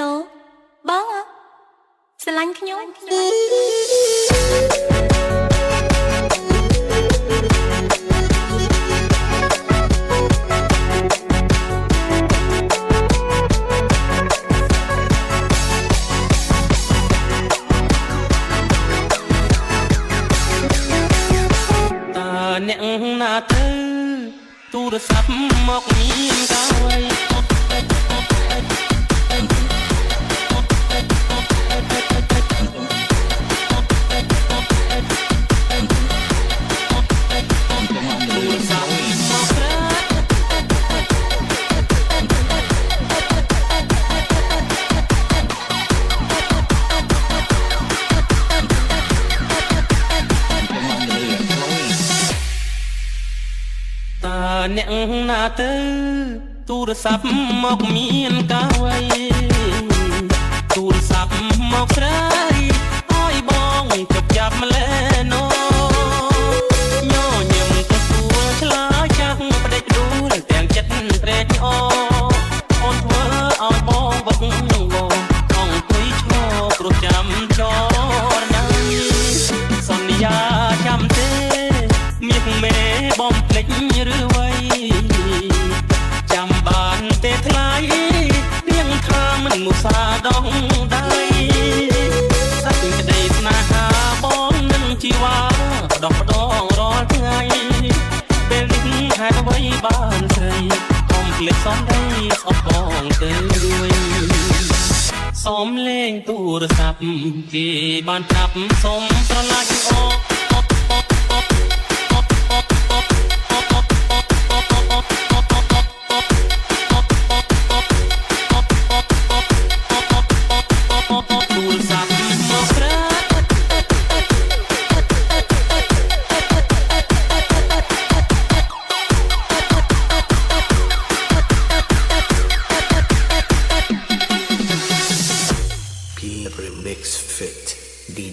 ឡូបងស្រឡាញ់ខ្ញុំអ្នកណាទៅទូរស័ព្ទមកមានកៅអីអ្នកណាទៅទូរស័ព្ទមកមានកៅអីទូរស័ព្ទមកស្រីឲ្យបងជប់ចាប់ម្លេណូញញឹមទៅសួរឆ្លើយចាស់ផ្ដេចដួលទាំងចិត្តត្រេកអរអូនធ្វើឲ្យបងវឹកវរអង្គុយឈរព្រោះចាំចរណៃសន្យាចាំទេមាសមេបំភ្លេចឬវ័យចាំបានទេថ្លៃរៀងថាមិនមុសាដងដៃសាច់ក្តីស្នេហាបងនឹងជីវ៉ាដកដងរាល់ថ្ងៃពេលនេះហេតុអ្វីបានស្រីកុំភ្លេចសំដីស្អប់បងទៅវិញសូមលេងទូរស័ព្ទគេបានចាប់សូមស្រឡាញ់អូ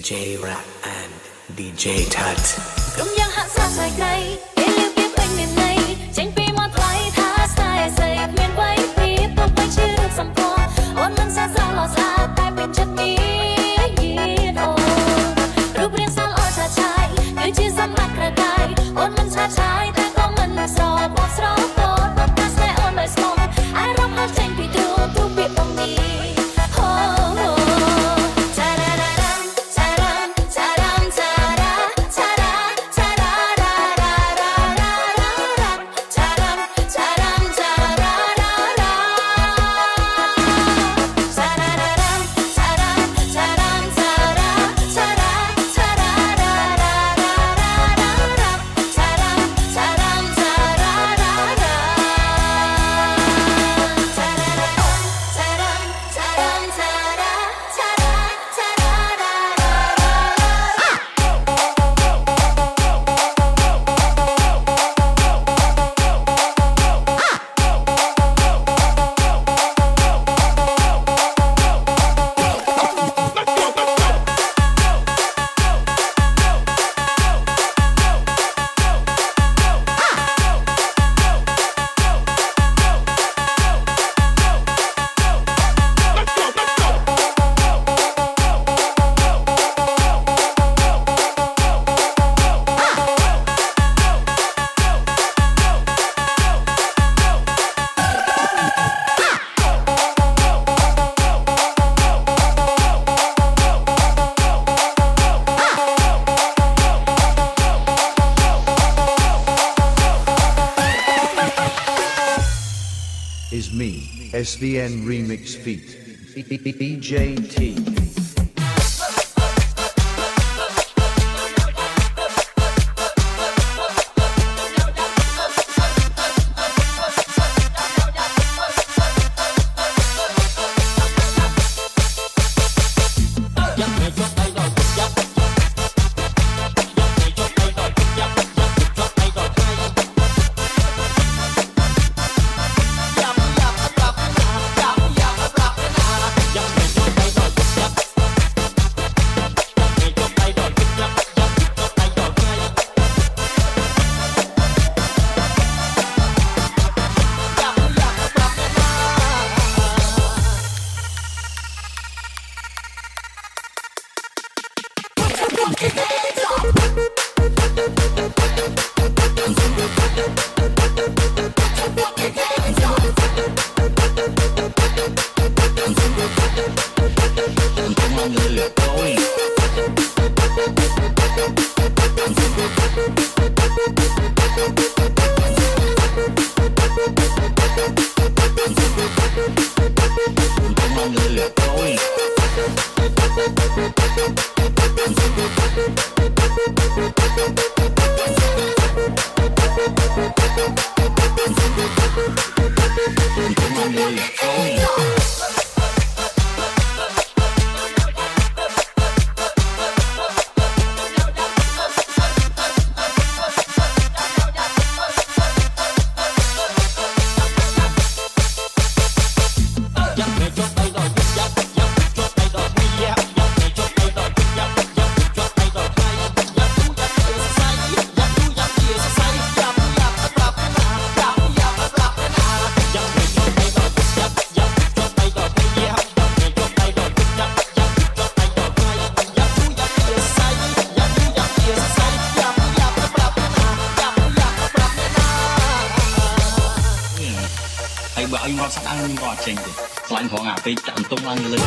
DJ Rap and DJ Tat ក្រុមយ៉ាងហាក់សាស្ត្រក្រៃពេលលឺពីពេញមានន័យចេញពីមកថ្លៃថាស្នេហ៍ស្អីមានໄວពីទៅពេញជារូបសម្គាល់អូនមិនសាស្រឡោស្អាតតែពេញចិត្តមានអូរូបរាងសាល្អឆាឆាយគឺជាសម្បត្តិក្រកាយអូនមិនឆាឆាយតែក៏មិនស្រោបស្រោបតបតែស្នេហ៍អូនដោយស្មងអារម្មណ៍ចេញពីទ្រូងពីបងនេះIs me, SVN Remix Feat, DJ T. ហើយបើឲ្យរត់ស្ដាំខ្ញុំក៏អត់ចេញទេខ្លាញ់ផងអាពេលចាក់បន្ទុំឡើងលើ